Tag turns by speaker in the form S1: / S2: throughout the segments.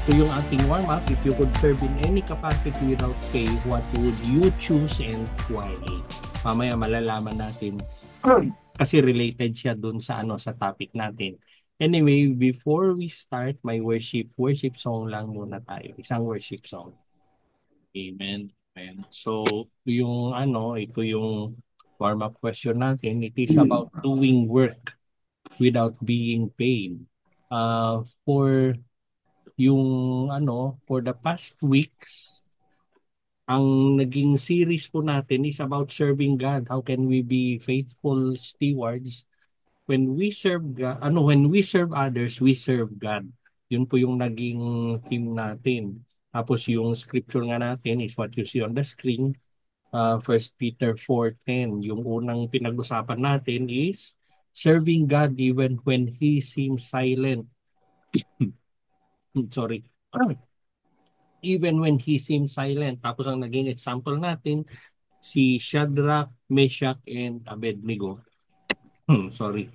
S1: So yung ating warm-up, if you could serve in any capacity without pay, what would you choose and why? Mamaya malalaman natin kasi related siya dun sa sa topic natin. Anyway, before we start my worship song lang muna tayo. Isang worship song. Amen. Amen. So, ito yung warm-up question natin. It is about doing work without being paid. For yung for the past weeks, ang naging series po natin is about serving God. How can we be faithful stewards when we serve God, when we serve others, we serve God. Yun po yung naging theme natin. Tapos yung scripture nga natin is what you see on the screen, 1 Peter 4:10. Yung unang pinag-usapan natin is serving God even when He seems silent. Sorry. Even when He seems silent. Tapos ang naging example natin, si Shadrach, Meshach, and Abednego. Sorry.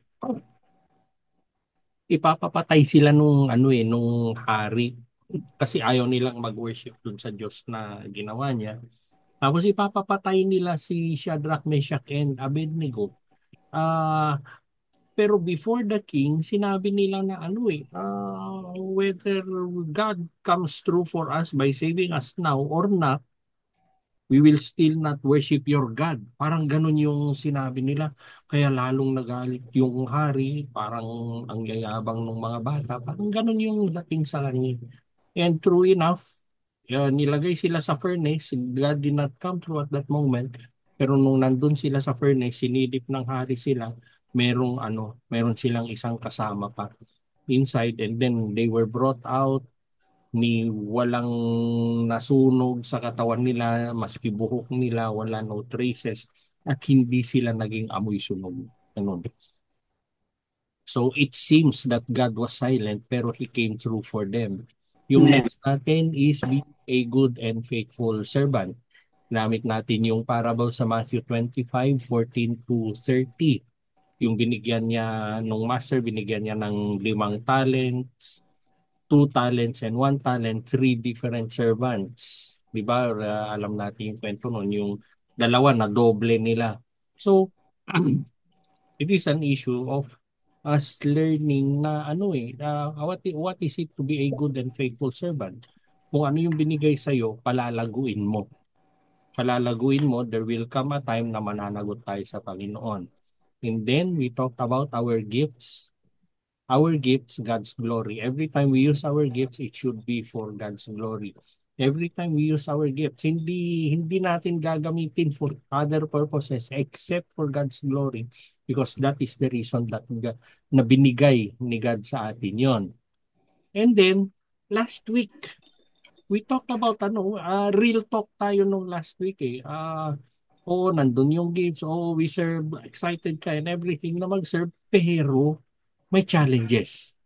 S1: Ipapapatay sila nung hari kasi ayaw nilang mag-worship dun sa Diyos na ginawa niya. Tapos ipapapatay nila si Shadrach, Meshach, and Abednego. Pero before the king, sinabi nila na whether God comes through for us by saving us now or not, we will still not worship your God. Parang ganun yung sinabi nila. Kaya lalong nagalit yung hari, parang ang yayabang ng mga bata. Parang ganun yung dating sa kanya. And true enough, nilagay sila sa furnace. God did not come through at that moment. Pero nung nandun sila sa furnace, sinilip ng hari sila, meron silang isang kasama pa inside, and then they were brought out ni walang nasunog sa katawan nila, maski buhok nila, wala, no traces, at hindi sila naging amoy sunog. Ganun. So it seems that God was silent pero He came through for them. Yung next natin is be a good and faithful servant. Namit natin yung parable sa Matthew 25:14 to 30. Yung binigyan niya, nung master, binigyan niya ng 5 talents, 2 talents, and 1 talent, three different servants. Di ba? Alam natin yung kwento nun, yung dalawa na doble nila. So, it is an issue of us learning na what is it to be a good and faithful servant. Kung ano yung binigay sa'yo, palalaguin mo. Palalaguin mo, there will come a time na mananagot tayo sa Panginoon. And then, we talk about our gifts. Our gifts, God's glory. Every time we use our gifts, it should be for God's glory. Every time we use our gifts, hindi natin gagamitin for other purposes except for God's glory, because that is the reason that na binigay ni God sa atin yon. And then last week we talked about real talk tayo nung last week nandun yung gifts, we serve, excited ka and everything na mag-serve, pero may challenges.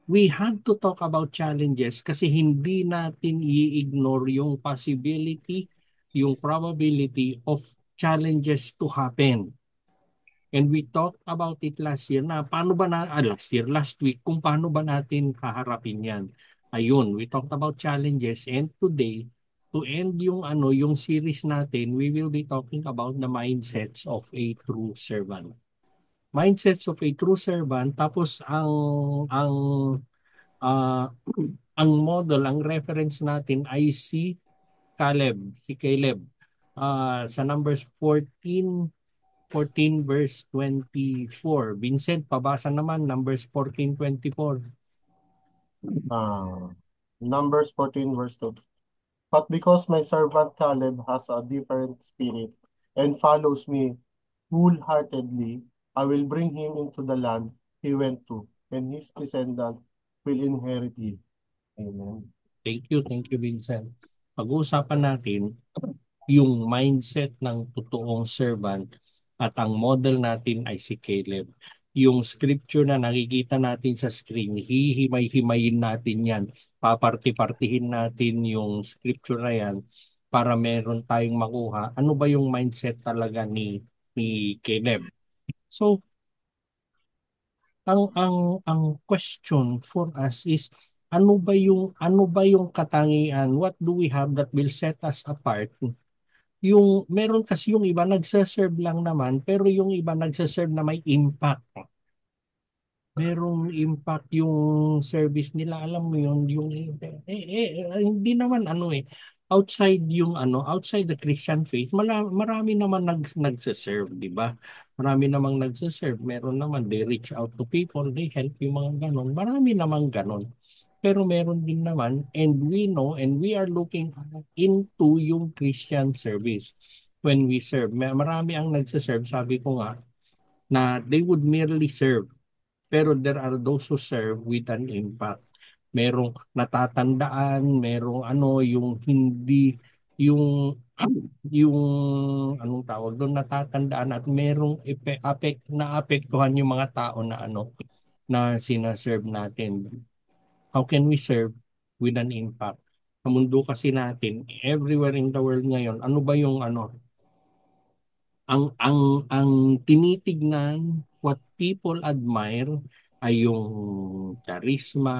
S1: We had to talk about challenges kasi hindi natin i-ignore yung possibility, yung probability of challenges to happen. And we talked about it last year na last week, kung paano ba natin haharapin yan. Ayun, we talked about challenges, and today, to end yung series natin, we will be talking about the mindsets of a true servant. Mindsets of a true servant, tapos ang ah ang model, ang reference natin ay si Caleb. Sa Numbers 14 verse 24. Vincent, pabasa naman Numbers 14:24.
S2: Uh, Numbers 14 verse 2. But because my servant Caleb has a different spirit and follows me wholeheartedly, I will bring him into the land he went to, and his descendant will inherit it. Amen.
S1: Thank you Vincent. Pag-uusapan natin yung mindset ng totoong servant, at ang model natin ay si Caleb. Yung scripture na nakikita natin sa screen, hihimay-himayin natin yan. Paparti-partihin natin yung scripture na yan para meron tayong makuha. Ano ba yung mindset talaga ni Caleb? So, ang question for us is, ano ba yung katangian? What do we have that will set us apart? Yung meron kasi yung iba nagse-serve lang naman pero yung iba nagse-serve na may impact. Merong impact yung service nila, alam mo yun, yung hindi naman ano outside the Christian faith, marami naman nagse-serve, di ba? Marami namang nagse-serve, meron naman they reach out to people, they help yung mga ganon, marami namang ganon. Pero meron din naman, and we know, and we are looking into yung Christian service. When we serve, marami ang nagse-serve, sabi ko nga, na they would merely serve pero there are those who serve with an impact. Merong natatandaan, merong ano, yung hindi, yung, yung, anong tawag doon, natatandaan at merong naapektuhan yung mga tao na ano, na sinaserve natin. How can we serve with an impact? Sa mundo kasi natin, everywhere in the world ngayon, ano ba yung ano, ang tinitignan, what people admire ay yung charisma.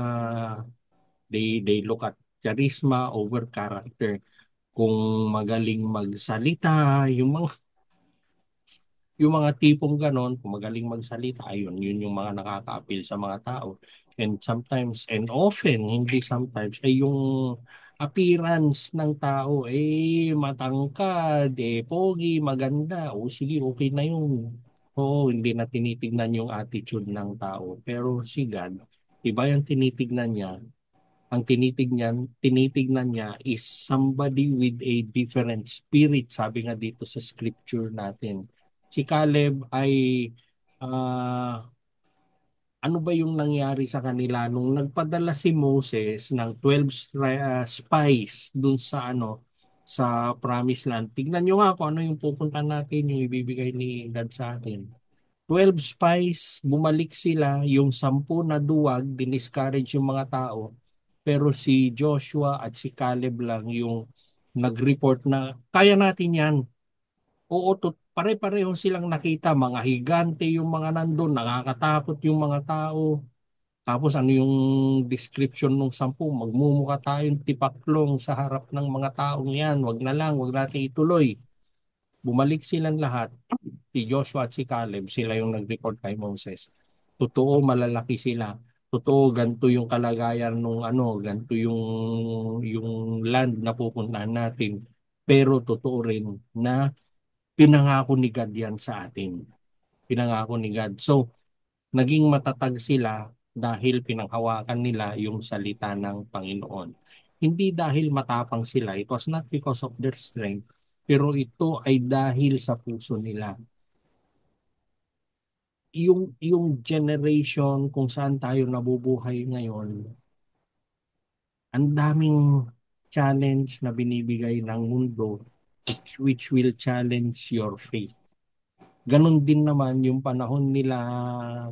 S1: They look at charisma over character. Kung magaling magsalita, yung mga tipong ganon, kung magaling magsalita, ayun, yun yung mga nakaka-appeal sa mga tao. And sometimes, and often, hindi sometimes, ay yung appearance ng tao, matangkad, pogi, maganda, o sige, okay na yun. Oo, hindi na tinitignan yung attitude ng tao. Pero si God, iba yung tinitignan niya. Ang tinitignan niya is somebody with a different spirit. Sabi nga dito sa scripture natin. Si Caleb ay ah, ano ba yung nangyari sa kanila nung nagpadala si Moses ng 12 spies dun sa ano sa Promised Land. Tignan nyo nga kung ano yung pupunta natin, yung ibibigay ni God sa atin. 12 spies, bumalik sila, yung 10 na duwag, diniscourage yung mga tao. Pero si Joshua at si Caleb lang yung nag-report na kaya natin yan. Oo, pare-pareho silang nakita, mga higante yung mga nandun, nakakatakot yung mga tao. Tapos ano yung description ng 10? Magmumukha tayong tipaklong sa harap ng mga taong yan. Wag na lang, wag natin ituloy. Bumalik silang lahat, si Joshua at si Caleb, sila yung nag-report kay Moses. Totoo, malalaki sila. Totoo, ganito yung kalagayan nung ano, ganito yung land na pupuntahan natin. Pero totoo rin na pinangako ni God yan sa atin. Pinangako ni God. So, naging matatag sila dahil pinanghawakan nila yung salita ng Panginoon. Hindi dahil matapang sila. It was not because of their strength. Pero ito ay dahil sa puso nila. Yung generation kung saan tayo nabubuhay ngayon, ang daming challenge na binibigay ng mundo which will challenge your faith. Ganon din naman yung panahon nila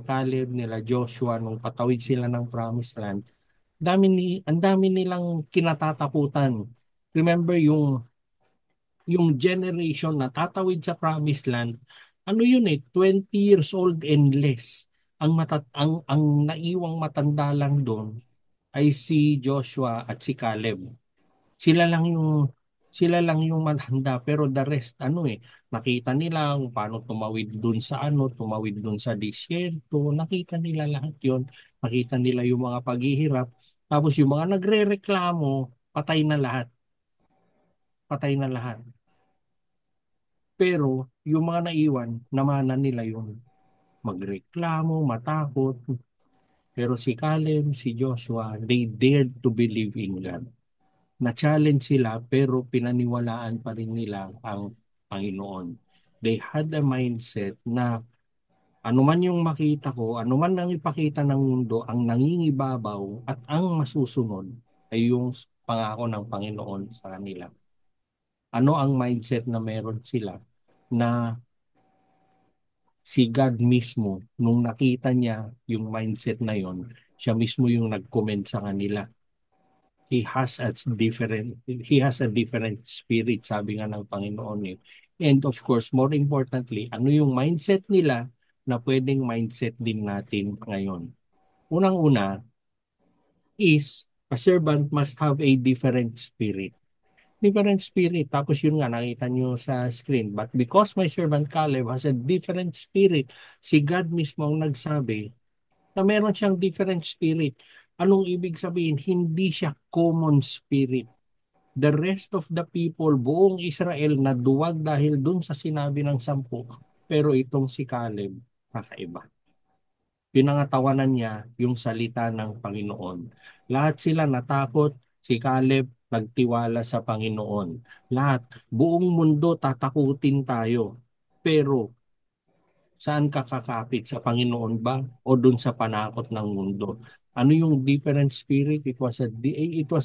S1: Caleb, nila Joshua nung patawid sila ng Promised Land. Ang dami nilang kinatatakutan. Remember yung generation na tatawid sa Promised Land, ano yun 20 years old and less. Ang naiwang matanda lang doon ay si Joshua at si Caleb. Sila lang yung sila lang yung matanda pero the rest nakita nila kung paano tumawid dun sa disyerto, nakita nila lahat 'yon. Nakita nila yung mga paghihirap. Tapos yung mga nagrereklamo, patay na lahat. Pero yung mga naiwan, namanan nila yung magreklamo, matakot. Pero si Caleb, si Joshua, they dared to believe in God. Na-challenge sila pero pinaniwalaan pa rin nila ang Panginoon. They had a mindset na anuman yung makita ko, anuman ang ipakita ng mundo, ang nangingibabaw at ang masusunod ay yung pangako ng Panginoon sa kanila. Ano ang mindset na meron sila na si God mismo, nung nakita niya yung mindset na yon, siya mismo yung nag-comment sa kanila. He has a different spirit, sabi nga ng Panginoon eh. And of course, more importantly, ano yung mindset nila na pwedeng mindset din natin ngayon? Unang-una, is a servant must have a different spirit. Different spirit. Tapos yun nga, nakita nyo sa screen. But because my servant Caleb has a different spirit, si God mismo ang nagsabi na meron siyang different spirit. Anong ibig sabihin? Hindi siya common spirit. The rest of the people, buong Israel, naduwag dahil dun sa sinabi ng 10. Pero itong si Caleb, kakaiba. Pinangatawanan niya yung salita ng Panginoon. Lahat sila natakot, si Caleb nagtiwala sa Panginoon. Lahat, buong mundo tatakutin tayo. Pero saan ka kakapit? Sa Panginoon ba o dun sa panakot ng mundo? Ano yung different spirit? It was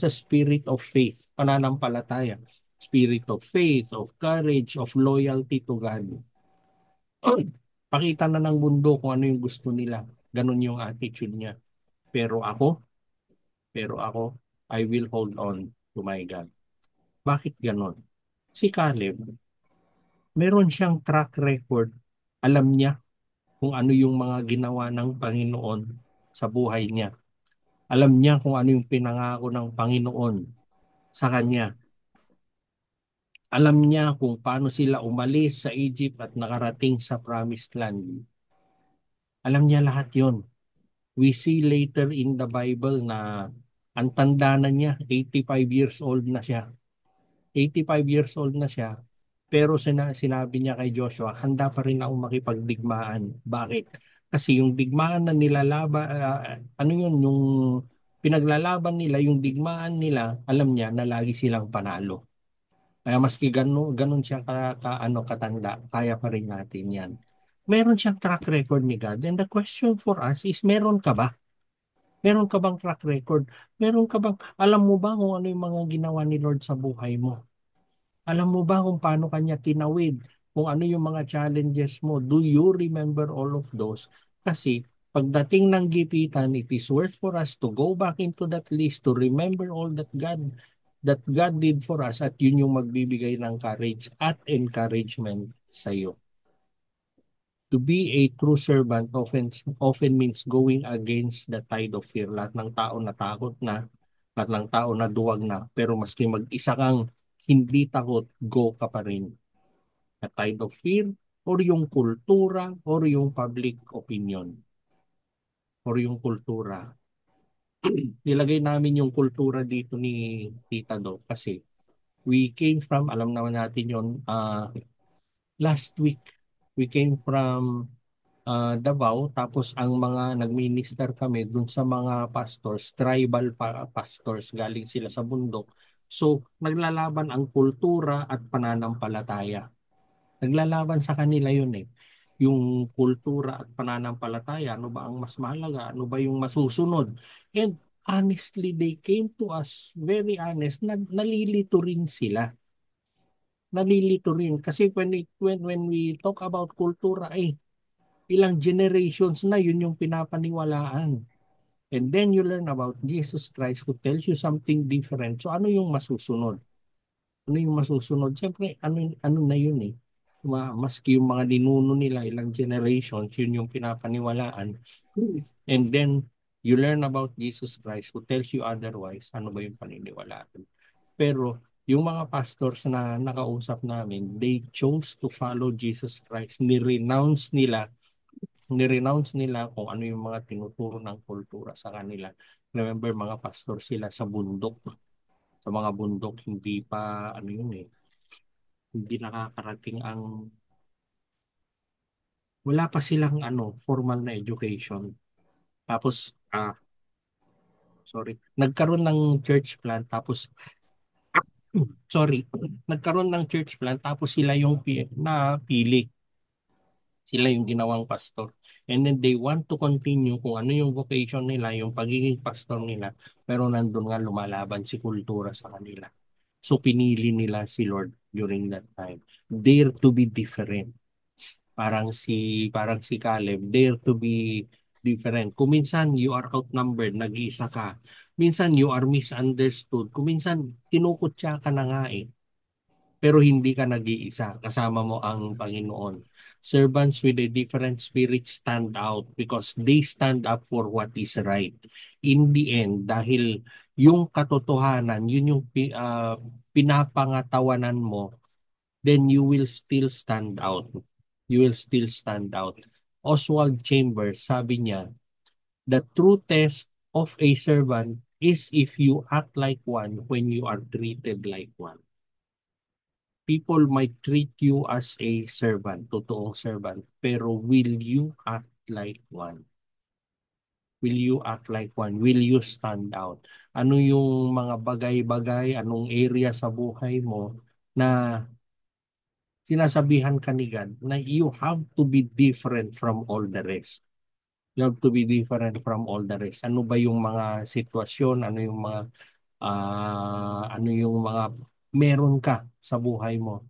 S1: a spirit of faith, pananampalataya. Spirit of faith, of courage, of loyalty to God. Pakita na ng mundo kung ano yung gusto nila. Ganon yung attitude niya. Pero ako, pero ako, I will hold on to my God. Bakit ganon? Si Caleb, meron siyang track record. Alam niya kung ano yung mga ginawa ng Panginoon sa buhay niya. Alam niya kung ano yung pinangako ng Panginoon sa kanya. Alam niya kung paano sila umalis sa Egypt at nakarating sa Promised Land. Alam niya lahat yon. We see later in the Bible na ang tanda na niya, 85 years old na siya. 85 years old na siya. Pero sinabi niya kay Joshua, handa pa rin ako makipagdigmaan. Bakit? Kasi yung digmaan na nilalaban, ano yun, yung pinaglalaban nila, yung digmaan nila, alam niya na lagi silang panalo. Kaya maski ganun siya katanda, kaya pa rin natin yan. Meron siyang track record ni God. And the question for us is, meron ka ba? Meron ka bang track record? Meron ka bang, alam mo ba kung ano yung mga ginawa ni Lord sa buhay mo? Alam mo ba kung paano kanya tinawid? Kung ano yung mga challenges mo? Do you remember all of those? Kasi pagdating ng gipitan, it is worth for us to go back into that list to remember all that God did for us at yun yung magbibigay ng courage at encouragement sa iyo. To be a true servant often means going against the tide of fear. Lahat ng tao natakot na, lahat ng tao na duwag na, pero maski mag-isa kang hindi takot, go ka pa rin. The tide of fear or yung kultura or yung public opinion or yung kultura. Nilagay namin yung kultura dito ni Tita Do kasi we came from, alam naman natin yun, last week, we came from Davao, tapos ang mga nagminister kami dun sa mga pastors, tribal pastors, galing sila sa bundok. So, naglalaban ang kultura at pananampalataya. Naglalaban sa kanila yun eh. Yung kultura at pananampalataya, ano ba ang mas mahalaga? Ano ba yung masusunod? And honestly, they came to us, very honest, nalilito rin sila. Nalilito rin. Kasi when we talk about kultura, ilang generations na yun yung pinapaniwalaan. And then you learn about Jesus Christ who tells you something different. So ano yung masusunod? Ano yung masusunod? Siyempre, ano na yun eh. Maski yung mga ninuno nila, ilang generations, yun yung pinapaniwalaan. And then, you learn about Jesus Christ who tells you otherwise. Ano ba yung paniniwalaan? Pero, yung mga pastors na nakausap namin, they chose to follow Jesus Christ. Ni-renounce nila kung ano yung mga tinuturo ng kultura sa kanila. Remember, mga pastor sila sa bundok. Sa mga bundok, hindi pa, ano yun eh, hindi nakakarating wala pa silang formal na education. Tapos, sorry, nagkaroon ng church plant, tapos, sorry, nagkaroon ng church plant, tapos sila yung napili. Sila yung ginawang pastor. And then they want to continue kung ano yung vocation nila, yung pagiging pastor nila, pero nandun nga lumalaban si kultura sa kanila. So pinili nila si Lord during that time. Dare to be different. Parang si Caleb, dare to be different. Kung minsan you are outnumbered, nag-iisa ka. Minsan you are misunderstood. Kung minsan kinukutya ka na nga eh. pero hindi ka nag-iisa. Kasama mo ang Panginoon. Servants with a different spirit stand out because they stand up for what is right. In the end, dahil yung katotohanan, yun yung pinapangatawanan mo, then you will still stand out. You will still stand out. Oswald Chambers, sabi niya, the true test of a servant is if you act like one when you are treated like one. People might treat you as a servant, totoong servant, pero will you act like one? Will you act like one? Will you stand out? Ano yung mga bagay-bagay, anong area sa buhay mo na sinasabihan ka ni God na you have to be different from all the rest. You have to be different from all the rest. Ano ba yung mga sitwasyon, ano yung mga meron ka sa buhay mo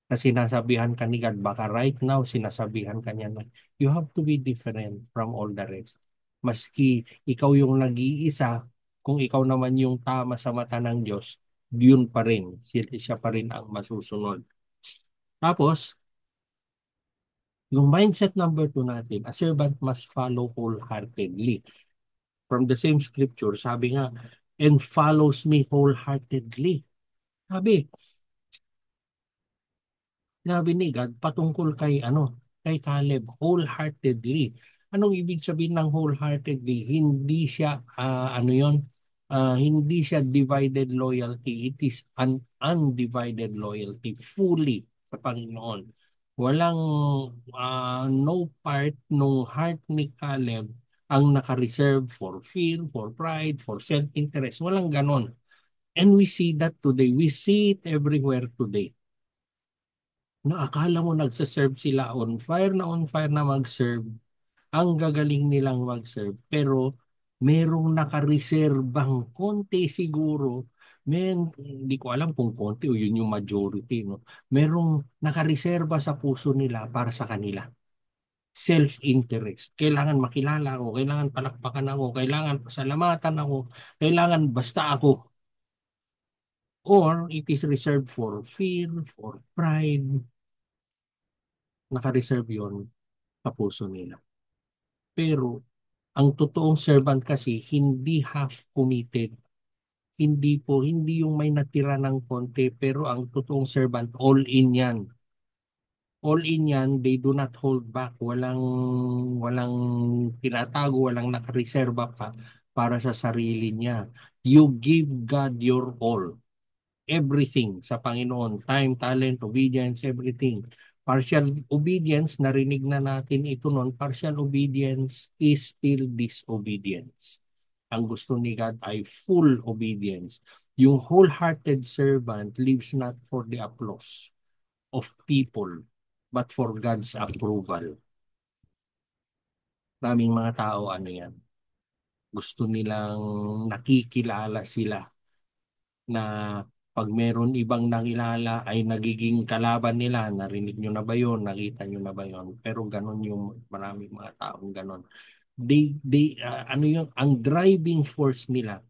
S1: na sinasabihan ka ni God, baka right now sinasabihan ka niya na you have to be different from all the rest. Maski ikaw yung nag-iisa, kung ikaw naman yung tama sa mata ng Diyos, yun pa rin, siya pa rin ang masusunod. Tapos, yung mindset number 2 natin, a servant must follow wholeheartedly. From the same scripture, sabi nga, and follows me wholeheartedly. Sabi, sinabi ni God patungkol kay Caleb, wholeheartedly. Anong ibig sabihin ng wholeheartedly? Hindi siya, hindi siya divided loyalty. It is an undivided loyalty, fully sa Panginoon. Walang, no part nung heart ni Caleb ang nakareserve for fear, for pride, for self-interest. Walang ganon. And we see that today. We see it everywhere today na akala mo nagsaserve sila on fire na mag-serve, ang gagaling nilang mag-serve, pero merong nakareserbang konti siguro, hindi ko alam kung konti o yun yung majority, no? Merong nakareserba sa puso nila para sa kanila. Self-interest. Kailangan makilala ako, kailangan palakpakan ako, kailangan pasalamatan ako, kailangan basta ako. Or it is reserved for fear, for pride, naka-reserve yun sa puso nila. Pero ang totoong servant kasi hindi half committed. Hindi yung may natira ng konti, pero ang totoong servant, all in yan. All in yan, they do not hold back. Walang tinatago, walang nakareserba pa para sa sarili niya. You give God your all, everything sa Panginoon, time, talent, obedience, everything. Partial obedience, narinig na natin ito noon, partial obedience is still disobedience. Ang gusto ni God ay full obedience. Yung wholehearted servant lives not for the applause of people, but for God's approval. Maraming mga tao, ano yan, gusto nilang nakikilala sila na pag meron ibang nakilala ay nagiging kalaban nila. Narinig nyo na ba yun? Nakita nyo na ba yun? Pero ganun yung maraming mga taong ganun. Ang driving force nila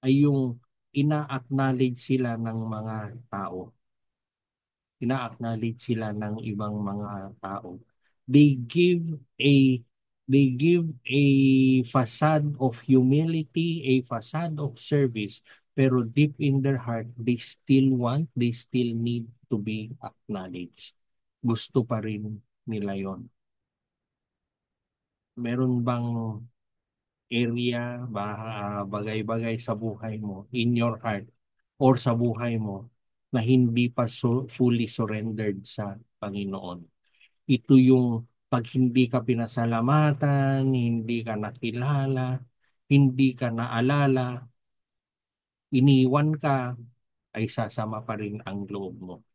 S1: ay yung ina-acknowledge sila ng mga tao. Ina-acknowledge sila ng ibang mga tao. They give a they give a facade of humility, a facade of service, pero deep in their heart, they still need to be acknowledged. Gusto pa rin nila yon. Meron bang area, bagay-bagay sa buhay mo, in your heart, or sa buhay mo, na hindi pa fully surrendered sa Panginoon? Ito yung pag hindi ka pinasalamatan, hindi ka nakilala, hindi ka naalala, iniwan ka, ay sasama pa rin ang loob mo.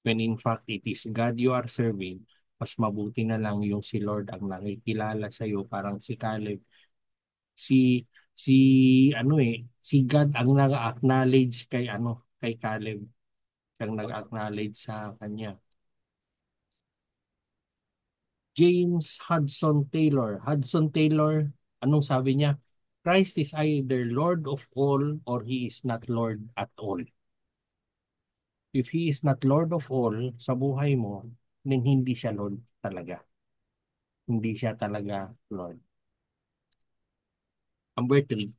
S1: When in fact, it is God you are serving, mas mabuti na lang yung si Lord ang nakikilala sa iyo, parang si Caleb. Si, si, si God ang nag-acknowledge kay Caleb, ang nag-acknowledge sa kanya. James Hudson Taylor. Hudson Taylor, anong sabi niya? Christ is either Lord of all or He is not Lord at all. If He is not Lord of all sa buhay mo, then hindi siya Lord talaga. Hindi siya talaga Lord. Number three,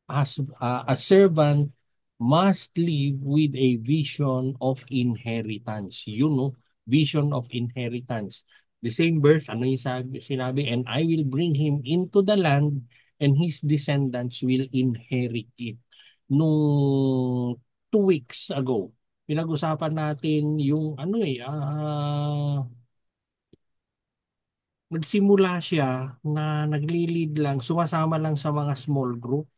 S1: a servant must live with a vision of inheritance. You know, vision of inheritance. The same verse, ano yung sinabi? And I will bring him into the land and his descendants will inherit it. Nung 2 weeks ago, pinag-usapan natin yung nagsimula siya na nagli-lead lang, sumasama lang sa mga small group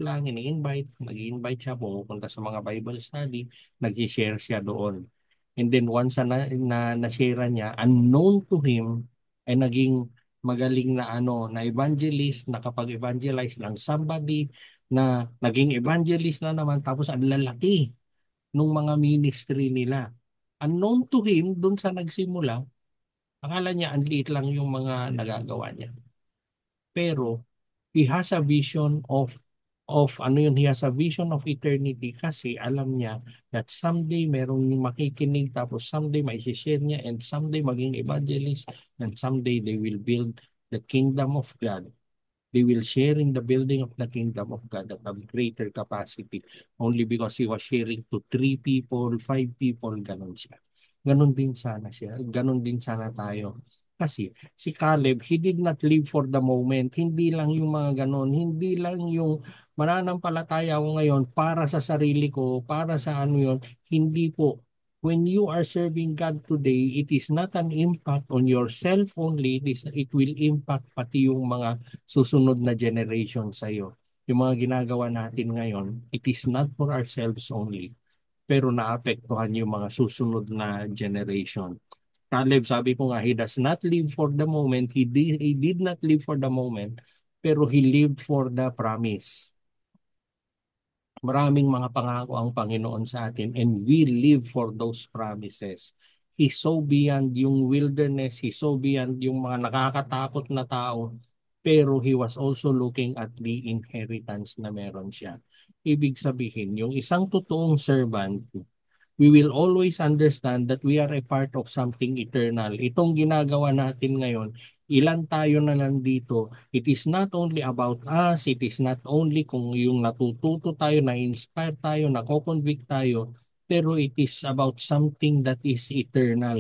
S1: lang, nag-invite siya, pumupunta sa mga Bible study, nag-share siya doon. And then once na-share niya, unknown to him, ay naging magaling na na evangelist, nakapag-evangelize ng somebody, na naging evangelist na naman, tapos ang lalaki nung mga ministry nila. Unknown to him, doon sa nagsimula, akala niya ang liit lang yung mga nagagawa niya. Pero he has a vision he has a vision of eternity kasi alam niya that someday merong makikinig, tapos someday may share niya, and someday maging evangelist, and someday they will build the kingdom of God. They will share in the building of the kingdom of God at a greater capacity only because he was sharing to 3 people, 5 people, ganon siya. Ganon din sana siya. Ganon din sana tayo. Kasi si Caleb, he did not live for the moment. Hindi lang yung mga ganon. Hindi lang yung mananampalataya ko ngayon para sa sarili ko, para sa ano yun. Hindi po. When you are serving God today, it is not an impact on yourself only. It will impact pati yung mga susunod na generation sa iyo. Yung mga ginagawa natin ngayon, it is not for ourselves only, pero naapektuhan yung mga susunod na generation. Caleb, sabi ko nga, he does not live for the moment. He did not live for the moment, pero he lived for the promise. Maraming mga pangako ang Panginoon sa atin and we live for those promises. He's so beyond yung wilderness, He's so beyond yung mga nakakatakot na tao, pero He was also looking at the inheritance na meron siya. Ibig sabihin, yung isang totoong servant, we will always understand that we are a part of something eternal. Itong ginagawa natin ngayon, ilan tayo na nandito, it is not only about us, it is not only kung yung natututo tayo, na-inspire tayo, nako-convict tayo, pero it is about something that is eternal.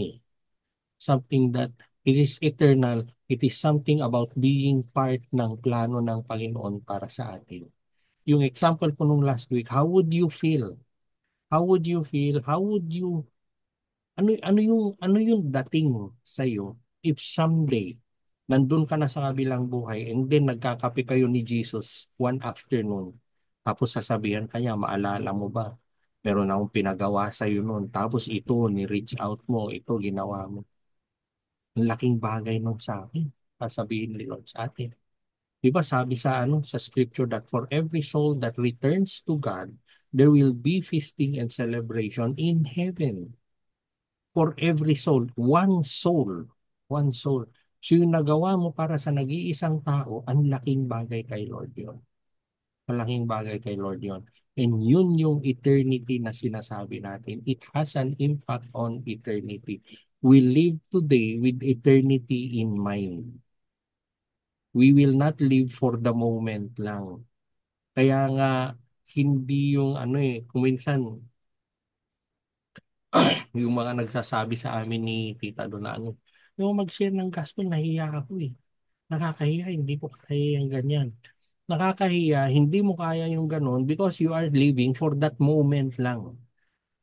S1: Something that it is eternal, it is something about being part ng plano ng Panginoon para sa atin. Yung example ko nung last week, how would you feel? How would you feel? How would you ano yung dating sa iyo if someday nandun ka na sa kabilang buhay and then nagkakape kayo ni Jesus one afternoon, tapos sasabihan kanya, maalala mo ba? Meron akong pinagawa sa iyo noon. Tapos ito, ni-reach out mo, ito ginawa mo. Ang laking bagay nung sa akin. Sasabihin ni Lord sa atin. Di ba sabi sa scripture that for every soul that returns to God, there will be feasting and celebration in heaven. For every soul, one soul, one soul. So yung nagawa mo para sa nag-iisang tao, ang laking bagay kay Lord yon. Malaking bagay kay Lord yon. And yun yung eternity na sinasabi natin. It has an impact on eternity. We live today with eternity in mind. We will not live for the moment lang. Kaya nga, hindi yung kung minsan, yung mga nagsasabi sa amin ni Tita doon na yung mag-share ng gospel, nahiya ako eh. Nakakahiya, hindi ko kaya yung ganyan. Nakakahiya, hindi mo kaya yung ganon because you are living for that moment lang.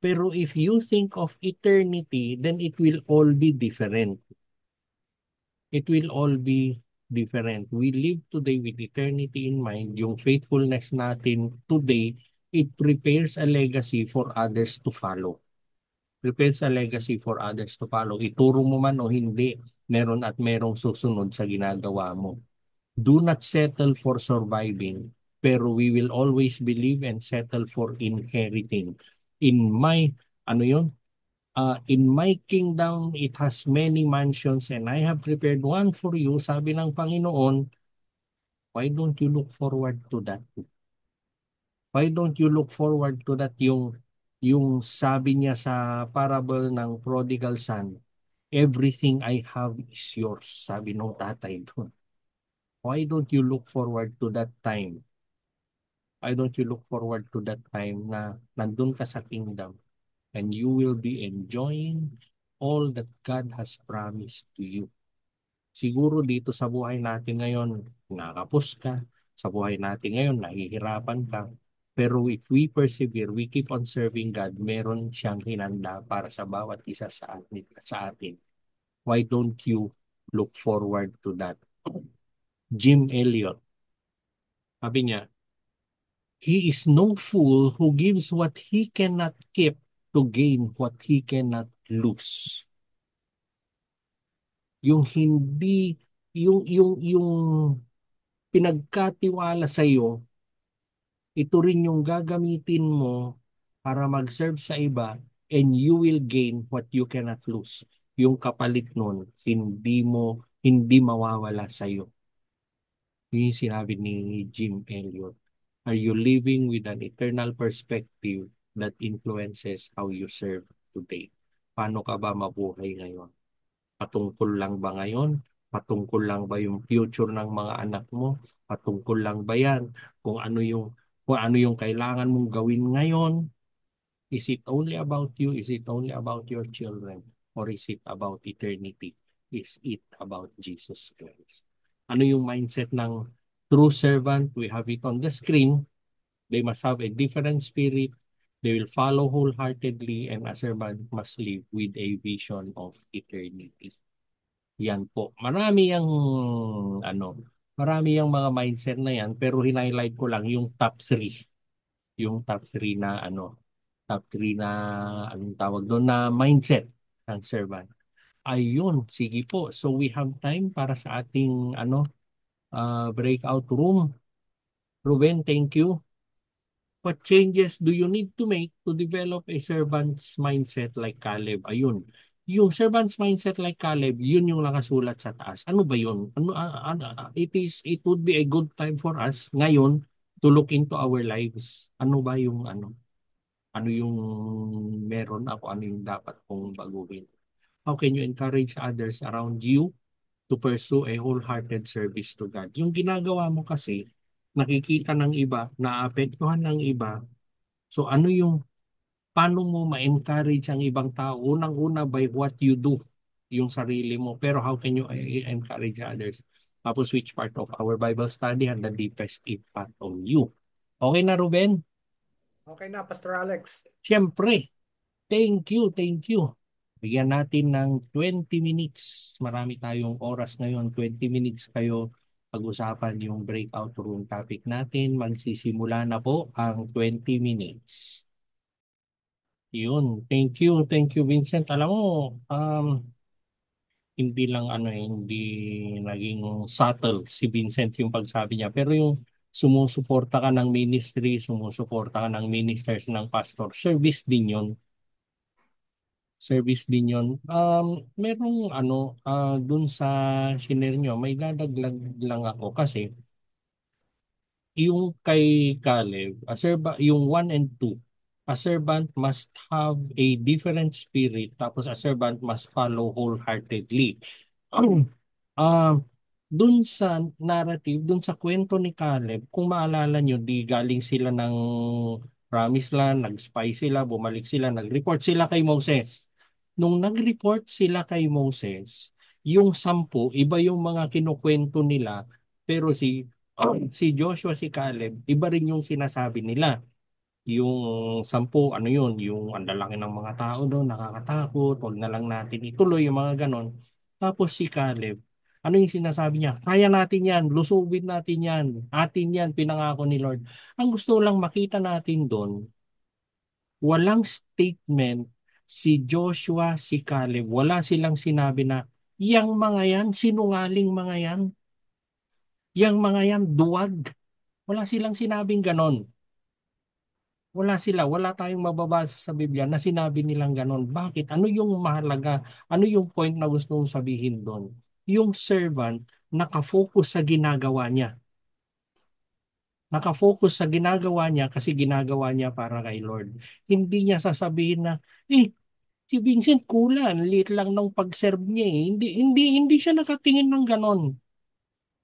S1: Pero if you think of eternity, then it will all be different. It will all be different. We live today with eternity in mind. Yung faithfulness natin today, it prepares a legacy for others to follow. Prepares a legacy for others to follow. Ituro mo man o hindi, meron at merong susunod sa ginagawa mo. Do not settle for surviving, pero we will always believe and settle for inheriting. In my, ano yun? In my kingdom, it has many mansions and I have prepared one for you. Sabi ng Panginoon, why don't you look forward to that? Why don't you look forward to that? Yung sabi niya sa parable ng prodigal son, everything I have is yours, sabi nung tatay doon. Why don't you look forward to that time? Why don't you look forward to that time na nandun ka sa kingdom and you will be enjoying all that God has promised to you. Siguro dito sa buhay natin ngayon, nakakapos ka. Sa buhay natin ngayon, nahihirapan ka. Pero if we persevere, we keep on serving God, meron siyang hinanda para sa bawat isa sa atin. Why don't you look forward to that? Jim Elliot, sabi niya, he is no fool who gives what he cannot keep to gain what he cannot lose. Yung hindi, yung pinagkatiwala sa iyo, ito rin yung gagamitin mo para mag-serve sa iba and you will gain what you cannot lose. Yung kapalit nun, hindi mawawala sa iyo. Yun yung sinabi ni Jim Elliot. Are you living with an eternal perspective that influences how you serve today? Paano ka ba mabuhay ngayon? Patungkol lang ba ngayon? Patungkol lang ba yung future ng mga anak mo? Patungkol lang ba yan kung ano yung kailangan mong gawin ngayon? Is it only about you? Is it only about your children? Or is it about eternity? Is it about Jesus Christ? Ano yung mindset ng true servant? We have it on the screen. They must have a different spirit. They will follow wholeheartedly, and a servant must live with a vision of eternity. Yan po. Marami yung mga mindset na yan, pero hinighlight ko lang yung top 3. Yung top 3 na top 3 na anong tawag doon na mindset ng servant. Ayun, sige po. So we have time para sa ating breakout room. Ruben, thank you. What changes do you need to make to develop a servant's mindset like Caleb? Ayun. Yung servant's mindset like Caleb, yun yung nakasulat sa taas. Ano ba yun? It would be a good time for us ngayon to look into our lives. Ano ba yung ano yung meron ako, ano yung dapat kong baguhin? How can you encourage others around you to pursue a wholehearted service to God? Yung ginagawa mo kasi, nakikita ng iba, naapektuhan ng iba. So paano mo ma-encourage ang ibang tao? Unang-una by what you do, yung sarili mo. Pero how can you encourage others? Tapos which part of our Bible study had the deepest impact on you? Okay na, Ruben?
S3: Okay na, Pastor Alex.
S1: Siyempre, thank you, thank you. Bigyan natin ng 20 minutes. Marami tayong oras ngayon. 20 minutes kayo pag-usapan yung breakout room topic natin. Magsisimula na po ang 20 minutes. Yun. Thank you. Thank you, Vincent. Alam mo, hindi lang hindi naging subtle si Vincent yung pagsabi niya. Pero yung sumusuporta ka ng ministry, sumusuporta ka ng ministers, ng pastor, service din yun. Service din yun. Merong dun sa shinare nyo, may dadaglag lang ako kasi yung kay Caleb, yung 1 and 2, a servant must have a different spirit, tapos a servant must follow wholeheartedly. Ah, dun sa narrative, dun sa kwento ni Caleb, kung maalala nyo, di galing sila ng Promised Land, nag-spy sila, bumalik sila, nag-report sila kay Moses. Nung nag-report sila kay Moses, yung 10, iba yung mga kinukwento nila, pero si Joshua, si Caleb, iba rin yung sinasabi nila. Yung 10, ano yun, yung ang lalaki ng mga tao doon, nakakatakot, wag na lang natin ituloy yung mga ganon. Tapos si Caleb, ano yung sinasabi niya? Kaya natin yan, lusubin natin yan, atin yan, pinangako ni Lord. Ang gusto lang makita natin doon, walang statement si Joshua, si Caleb, wala silang sinabi na, yang mga yan, sinungaling mga yan, yang mga yan, duwag. Wala silang sinabing ganon. Wala tayong mababasa sa Biblia na sinabi nilang ganon. Bakit? Ano yung mahalaga? Ano yung point na gusto mong sabihin doon? Yung servant nakafocus sa ginagawa niya. Nakafocus sa ginagawa niya kasi ginagawa niya para kay Lord. Hindi niya sasabihin na, si Vincent kulang, liit lang ng pag-serve niya eh. Hindi siya nakatingin ng ganon.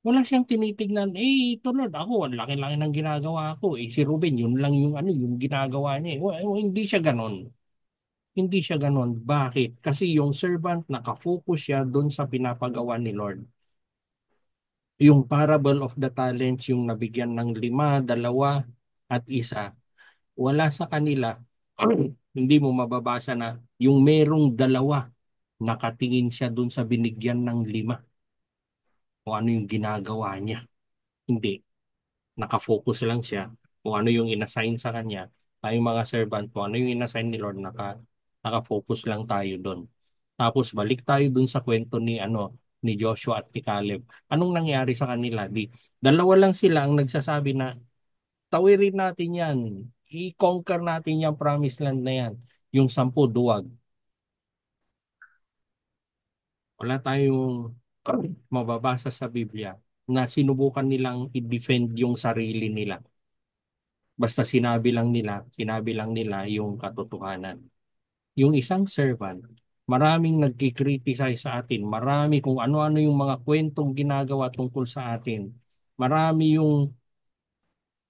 S1: Wala siyang tinitignan, ito Lord, ako, ang laki-laki ng ginagawa ko. Si Ruben, yun lang yung yung ginagawa niya eh. Hindi siya ganon. Hindi siya ganon. Bakit? Kasi yung servant, nakafocus siya doon sa pinapagawa ni Lord. Yung parable of the talents, yung nabigyan ng 5, 2, at 1, wala sa kanila, hindi mo mababasa na yung merong 2, nakatingin siya doon sa binigyan ng 5 o ano yung ginagawa niya. Hindi. Nakafocus lang siya kung ano yung inassign sa kanya. Tayong mga servant, kung ano yung inassign ni Lord, nakafocus lang tayo doon. Tapos balik tayo doon sa kwento ni Joshua at ni Caleb. Anong nangyari sa kanila? Dalawa lang sila ang nagsasabi na tawirin natin yan. I-conquer natin yung promised land na yan. Yung 10 duwag. Wala tayong mababasa sa Biblia na sinubukan nilang i-defend yung sarili nila. Basta sinabi lang nila yung katotohanan. Yung isang servant, maraming nagki-criticize sa atin, marami kung ano-ano yung mga kwentong ginagawa tungkol sa atin. Marami yung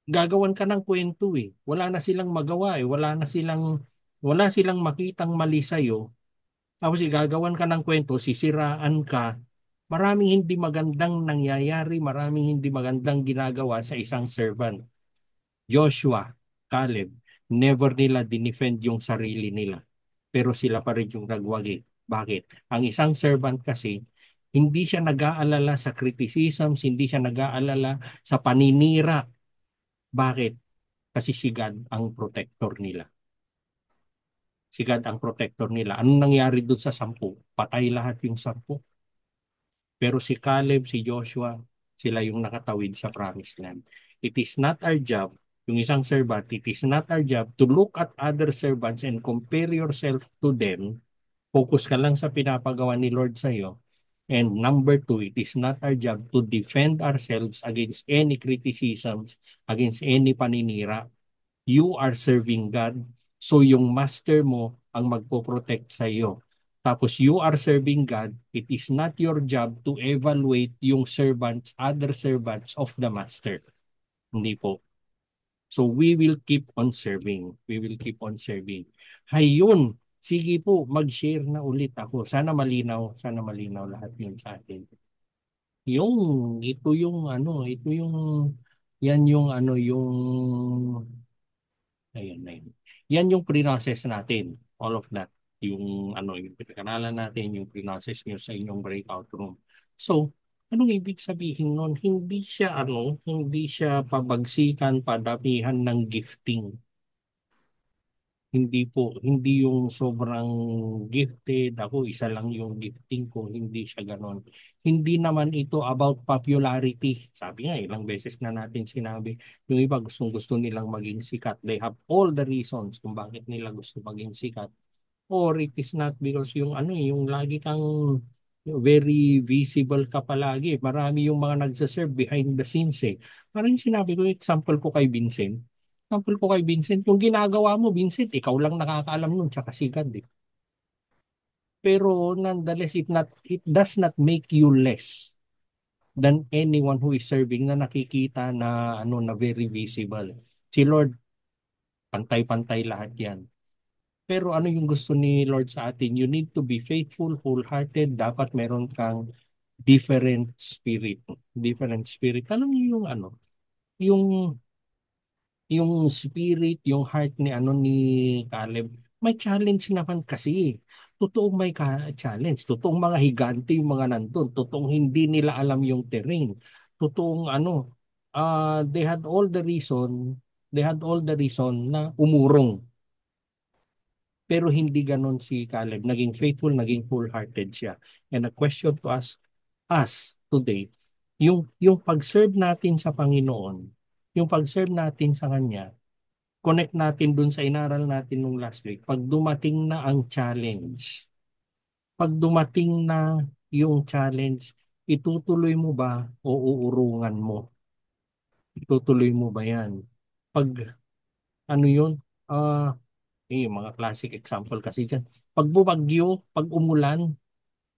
S1: gagawan ka ng kwento eh. Wala na silang magawa eh. Wala silang makitang mali sa'yo. Tapos igagawan ka ng kwento, sisiraan ka. Maraming hindi magandang nangyayari, maraming hindi magandang ginagawa sa isang servant. Joshua, Caleb, never nila dinefend yung sarili nila. Pero sila pa rin yung nagwagi. Bakit? Ang isang servant kasi, hindi siya nag-aalala sa criticisms, hindi siya nag-aalala sa paninira. Bakit? Kasi si God ang protector nila. Si God ang protector nila. Anong nangyari doon sa 10? Patay lahat yung 10. Pero si Caleb, si Joshua, sila yung nakatawid sa promised land. It is not our job, yung isang servant, it is not our job to look at other servants and compare yourself to them. Focus ka lang sa pinapagawa ni Lord sa iyo. And number 2, it is not our job to defend ourselves against any criticisms, against any paninira. You are serving God. So yung master mo ang magpo-protect sa iyo. Tapos you are serving God, it is not your job to evaluate yung servants, other servants of the master. Hindi po. So we will keep on serving. We will keep on serving. Hayun, sige po, mag-share na ulit ako. Sana malinaw lahat yun sa atin. Ito yung, yan yung ayan na yun. Yan yung pre-process natin. All of that. Yung pinag-aralan natin, yung pre-process nyo sa inyong breakout room. So, anong ibig sabihin nun? Hindi siya pabagsikan, padamihan ng gifting. Hindi po, hindi yung sobrang gifted, ako isa lang yung gifting ko, hindi siya ganon. Hindi naman ito about popularity. Sabi nga, ilang beses na natin sinabi, yung iba gustong-gusto nilang maging sikat. They have all the reasons kung bakit nila gusto maging sikat. Or it is not because yung lagi kang very visible ka palagi. Marami yung mga nagsaserve behind the scenes eh. Parang yung sinabi ko, example ko kay Vincent. Example ko kay Vincent, yung ginagawa mo, Vincent, ikaw lang nakakaalam nun, tsaka si God eh. Pero nonetheless, it does not make you less than anyone who is serving na nakikita na very visible. Si Lord, pantay-pantay lahat yan. Pero ano yung gusto ni Lord sa atin? You need to be faithful, wholehearted. Dapat meron kang different spirit. Different spirit. Alam niyo yung yung spirit, yung heart ni Caleb, may challenge naman kasi. Totoong may challenge. Totoong mga higante yung mga nandun. Totoong hindi nila alam yung terrain. Totoong they had all the reason na umurong. Pero hindi ganon si Caleb. Naging faithful, naging wholehearted siya. And a question to us today, yung pag-serve natin sa Panginoon, yung pag-serve natin sa Kanya, connect natin dun sa inaral natin nung last week. Pag dumating na yung challenge, itutuloy mo ba o uurungan mo? Itutuloy mo ba yan? Pag ano yun? Ah, mga classic example kasi dyan. Pag bumagyo, pag umulan,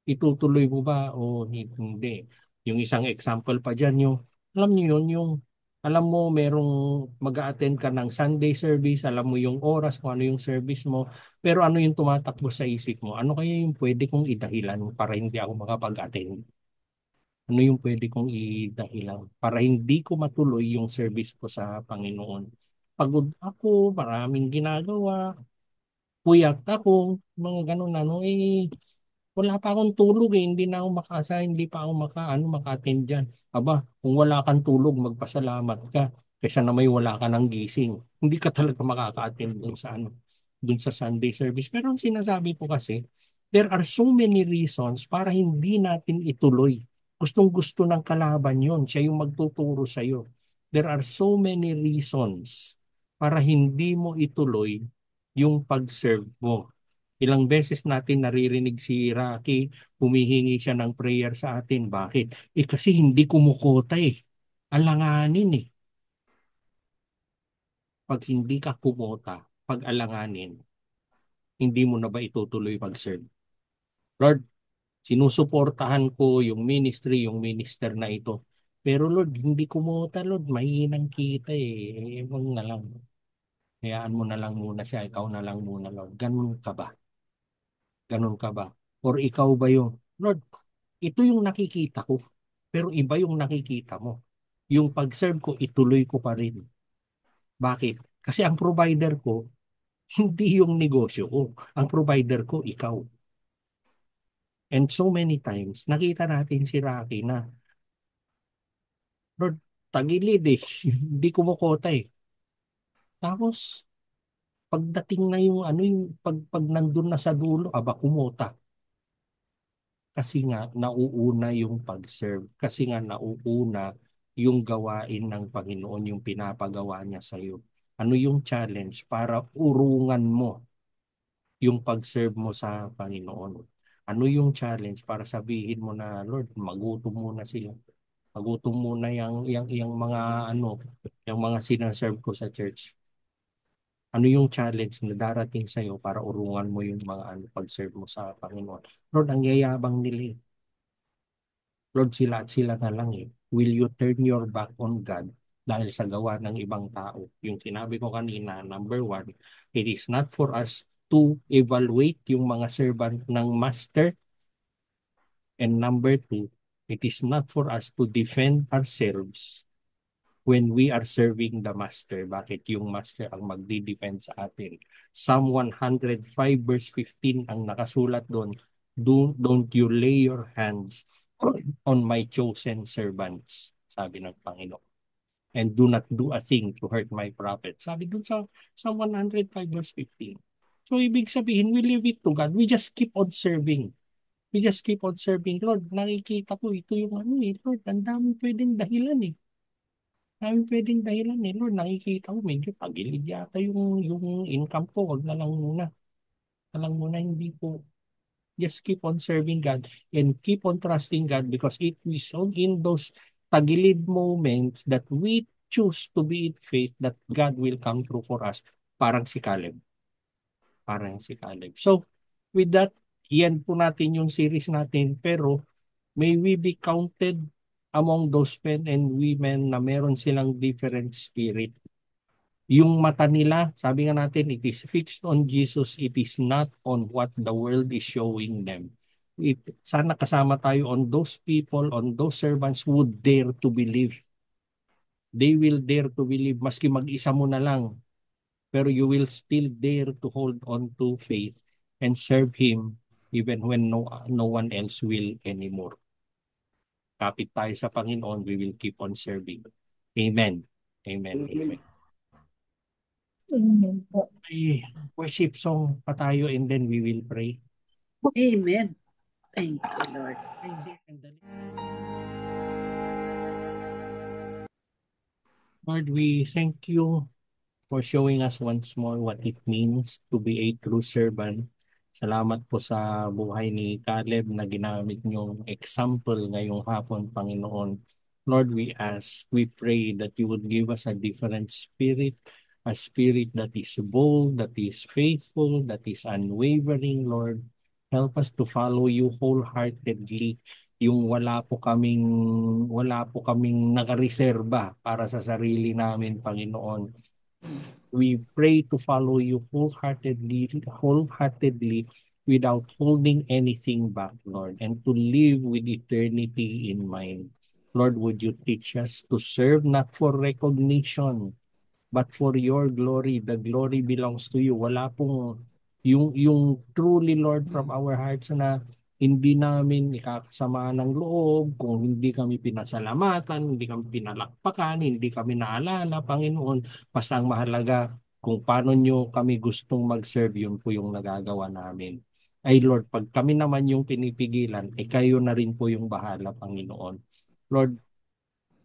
S1: itutuloy mo ba o hindi? Yung isang example pa dyan, yung, alam niyo yun, alam mo, merong mag-a-attend ka ng Sunday service, alam mo yung oras, kung ano yung service mo, pero ano yung tumatakbo sa isip mo? Ano kaya yung pwede kong idahilan para hindi ako makapag-attend? Ano yung pwede kong idahilan para hindi ko matuloy yung service ko sa Panginoon? Pagod ako, maraming ginagawa, puyat ako, mga ganun ano, wala pa akong tulog hindi na ako hindi pa ako maka-attend dyan. Aba, kung wala kang tulog, magpasalamat ka kaysa na may wala ka ng gising. Hindi ka talaga makaka-attend dun sa Sunday service. Pero ang sinasabi ko kasi, there are so many reasons para hindi natin ituloy. Gustong-gusto ng kalaban yon, siya yung magtuturo sa'yo. There are so many reasons para hindi mo ituloy yung pag-serve mo. Ilang beses natin naririnig si Rocky, humihingi siya ng prayer sa atin. Bakit? Kasi hindi kumukota eh. Alanganin eh. Pag hindi ka kumota, pag alanganin, hindi mo na ba itutuloy mag-serve? Lord, sinusuportahan ko yung ministry, yung minister na ito. Pero Lord, hindi kumota, Lord. Mahinang kita eh. Ewan na lang. Hayaan mo na lang muna siya. Ikaw na lang muna, Lord. Ganun ka ba? Ganun ka ba? Or ikaw ba yung, Lord, ito yung nakikita ko, pero iba yung nakikita mo. Yung pag-serve ko, ituloy ko pa rin. Bakit? Kasi ang provider ko, hindi yung negosyo ko. Ang provider ko, ikaw. And so many times, nakita natin si Rocky na, Lord, tagilid eh. Hindi kumukota eh. Tapos, pagdating na yung pag nandun na sa dulo, aba kumota. Kasi nga nauuna yung pag-serve. Kasi nga nauuna yung gawain ng Panginoon, yung pinapagawa niya sa iyo. Ano yung challenge para urungan mo yung pag-serve mo sa Panginoon? Ano yung challenge para sabihin mo na, Lord, magutom muna sila. Magutom muna yung mga yung mga sinaserve ko sa church. Ano yung challenge na darating sa iyo para urungan mo yung mga pag-serve mo sa Panginoon? Lord, ang yayabang nila eh. Lord, sila at sila na lang eh. Will you turn your back on God dahil sa gawa ng ibang tao? Yung sinabi ko kanina, number one, it is not for us to evaluate yung mga servant ng master. And number two, it is not for us to defend ourselves when we are serving the master. Bakit yung master ang magdi-defend sa atin? Psalm 105 verse 15 ang nakasulat doon. Don't you lay your hands on my chosen servants, sabi ng Panginoon. And do not do a thing to hurt my prophet. Sabi dun sa 105 verse 15. So, ibig sabihin, we leave it to God. We just keep on serving. We just keep on serving. Lord, nakikita ko ito yung Lord, ang dami pwedeng dahilan eh. Dami pwedeng dahilan eh. Lord, nakikita ko medyo pagilid yata yung income ko. Wag na lang muna. Na lang muna, hindi po. Just keep on serving God and keep on trusting God because it is only in those tagilid moments that we choose to be in faith that God will come through for us. Parang si Caleb. Parang si Caleb. So, with that, yan po natin yung series natin. Pero, may we be counted among those men and women na meron silang different spirit. Yung mata nila, sabi nga natin, it is fixed on Jesus. It is not on what the world is showing them. Sana kasama tayo on those people, on those servants who dare to believe. They will dare to believe, maski mag-isa mo na lang. Pero you will still dare to hold on to faith and serve Him even when no one else will anymore. Kapit tayo sa Panginoon, we will keep on serving. Amen. Amen. Amen.
S4: Amen po.
S1: Ay, worship song pa tayo and then we will pray.
S4: Amen. Thank you, Lord.
S1: Ay, hindi, sandali. Lord, we thank you for showing us once more what it means to be a true servant. Salamat po sa buhay ni Caleb na ginamit niyong example ngayong hapon, Panginoon, Lord, we pray that you would give us a different spirit, a spirit that is bold, that is faithful, that is unwavering, Lord. Help us to follow you wholeheartedly. Yung wala po kaming nakareserba para sa sarili namin, Panginoon. We pray to follow you wholeheartedly without holding anything back, Lord, and to live with eternity in mind. Lord, would you teach us to serve not for recognition, but for your glory. The glory belongs to you. Wala pong yung truly, Lord, from our hearts na hindi namin ikakasama ng loob kung hindi kami pinasalamatan, hindi kami pinalakpakan, hindi kami naalala, Panginoon. Basta ang mahalaga kung paano nyo kami gustong mag-serve, yun po yung nagagawa namin. Ay Lord, pag kami naman yung pinipigilan, ay kayo na rin po yung bahala, Panginoon. Lord,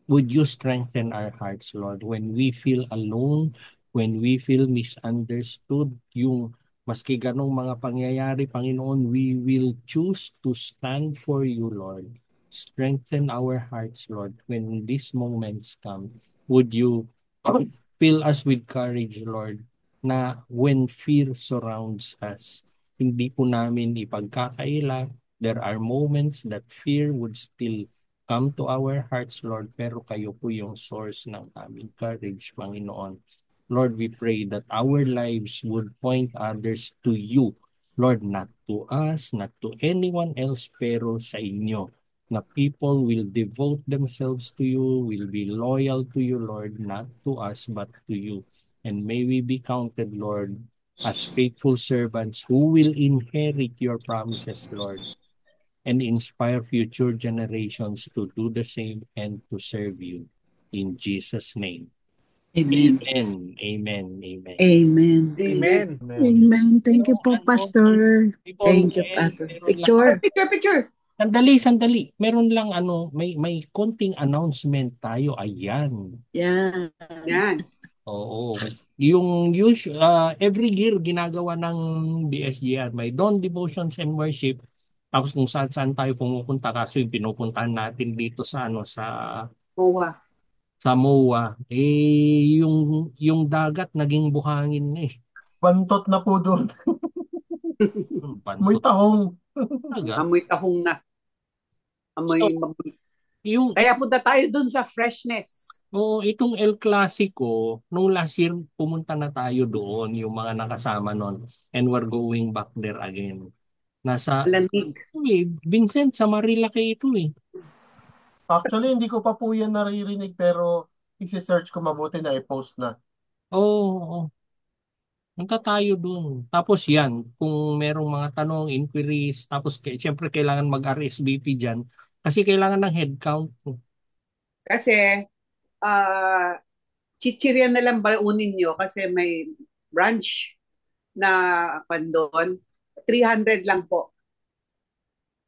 S1: would you strengthen our hearts, Lord, when we feel alone, when we feel misunderstood, yung maski ganong mga pangyayari, Panginoon, we will choose to stand for you, Lord. Strengthen our hearts, Lord, when these moments come. Would you fill us with courage, Lord, na when fear surrounds us, hindi po namin ipagkakaila. There are moments that fear would still come to our hearts, Lord, pero kayo po yung source ng aming courage, Panginoon. Lord, we pray that our lives would point others to you, Lord, not to us, not to anyone else, pero sa inyo. Na people will devote themselves to you, will be loyal to you, Lord, not to us, but to you. And may we be counted, Lord, as faithful servants who will inherit your promises, Lord, and inspire future generations to do the same and to serve you. In Jesus' name.
S4: Amen.
S1: Amen. Amen. Amen.
S4: Amen.
S3: Amen.
S2: Amen.
S5: Amen. Thank you po, Pastor.
S4: Thank you, Pastor. Picture.
S3: Picture.
S1: Sandali. Meron lang may konting announcement tayo. Ayan.
S4: Yan.
S3: Yan.
S1: Oo. Every year ginagawa ng BSGR, may Dawn Devotions and Worship. Tapos kung saan tayo pumupunta, kaso yung pinupuntahan natin dito sa
S3: Mowa.
S1: sa MOA, yung dagat naging buhangin na eh.
S2: Bantot na po doon. May
S1: Bantot
S2: tahong.
S1: talaga.
S3: Amoy tahong na.
S1: So, yung
S3: Kaya punta tayo dun sa freshness.
S1: itong El Clasico, nung last year pumunta na tayo doon, yung mga nakasama nun, and we're going back there again.
S3: Lamig.
S1: Vincent, sa Marilake ito eh.
S2: Actually, hindi ko pa po yan naririnig pero isi-search ko mabuti na i-post na.
S1: Oo. Punta tayo dun. Tapos yan, kung merong mga tanong, inquiries, tapos siyempre kailangan mag-RSVP dyan kasi kailangan ng head count.
S3: Kasi, chichirya na lang baunin nyo kasi may branch na pandon. 300 lang po.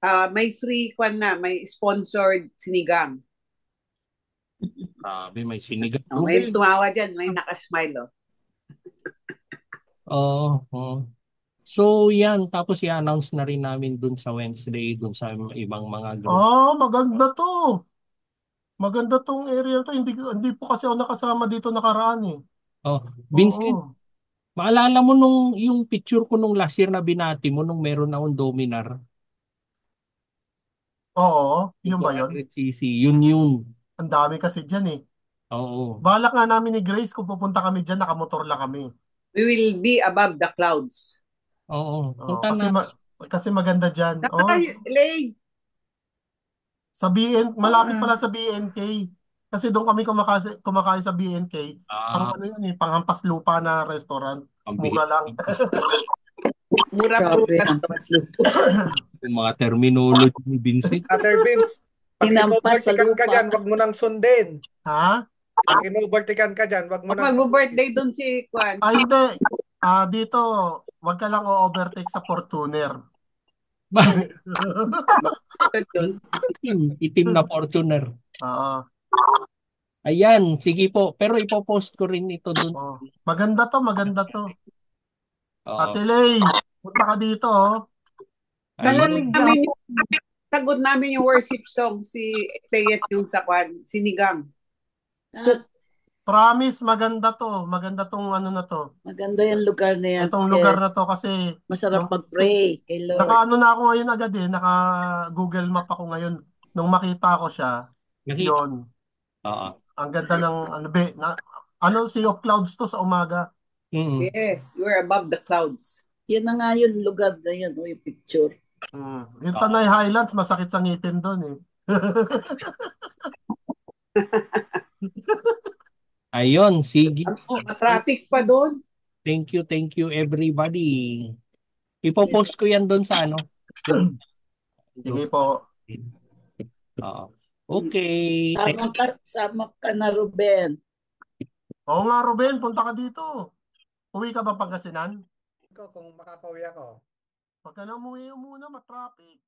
S3: May free may sponsored sinigang.
S1: Sabi, may sinigang.
S3: May tumawa dyan, may nakasmile.
S1: Oo. So yan, tapos i-announce na rin namin dun sa Wednesday, dun sa ibang mga group.
S2: Maganda to. Maganda tong area to. Hindi po kasi ako nakasama dito nakaraan eh.
S1: Vincent,
S2: Oo.
S1: maalala mo yung picture ko nung last year na binati mo nung meron akong Dominar?
S2: Oo, yun ba yun?
S1: 200cc, yun.
S2: Ang dami kasi dyan eh.
S1: Oo.
S2: Balak nga namin ni Grace kung pupunta kami dyan, nakamotor lang kami.
S3: We will be above the clouds.
S1: Oo. Punta
S2: Kasi,
S1: na.
S2: kasi maganda dyan.
S3: Lay.
S2: Sa malapit pala sa BNK. Kasi doon kami kumakain sa BNK. Pang ano yun eh, panghampas lupa na restaurant. Mura lang.
S3: Mura po.
S1: Yung mga terminology ni Vincent.
S3: Other Vince, pag
S4: Hinampas sa
S3: inovertikan ka
S4: lupa.
S3: dyan, wag mo nang sundin.
S2: Ha?
S3: Pag inovertikan ka dyan, wag mo nang...
S4: Mag-birthday doon si Kwan.
S2: Hindi. Dito, wag ka lang o-overtake sa Fortuner.
S1: Itim na Fortuner.
S2: Oo.
S1: Ayan, sige po. Pero ipopost ko rin ito dun.
S2: Maganda to.
S1: Oo.
S2: Ate Lay, punta ka dito.
S3: Saan sagot namin yung worship song si Teyet yung sa kwan, sinigang.
S4: So,
S2: Promise, maganda to. Maganda tong ano na to.
S4: maganda yung lugar na yan.
S2: Itong
S4: Kaya
S2: lugar na to kasi
S4: masarap
S2: no,
S4: mag-pray kay Lord.
S2: naka-ano na ako ngayon agad eh. Naka-Google Map ako ngayon. Nung makita ko siya,
S1: Nakita.
S2: yon.
S1: Oo.
S2: Ang ganda ng ano, Sea of Clouds to sa umaga.
S1: Mm.
S3: Yes, we're above the clouds.
S4: Yan na nga yung lugar na yan, yung picture.
S2: Yung Tanay Highlands, masakit sa ngipin doon eh.
S1: Ayun, sige po.
S3: Traffic pa doon.
S1: Thank you everybody. Ipopost ko yan doon sa ano.
S2: Sige po.
S1: Oo. Okay.
S4: Sama ka na, Ruben.
S2: Oo nga, Ruben, punta ka dito. Uwi ka ba Pangasinan?
S6: Kung makakauwi ako.
S2: Pagka na umuwi muna, matraffic.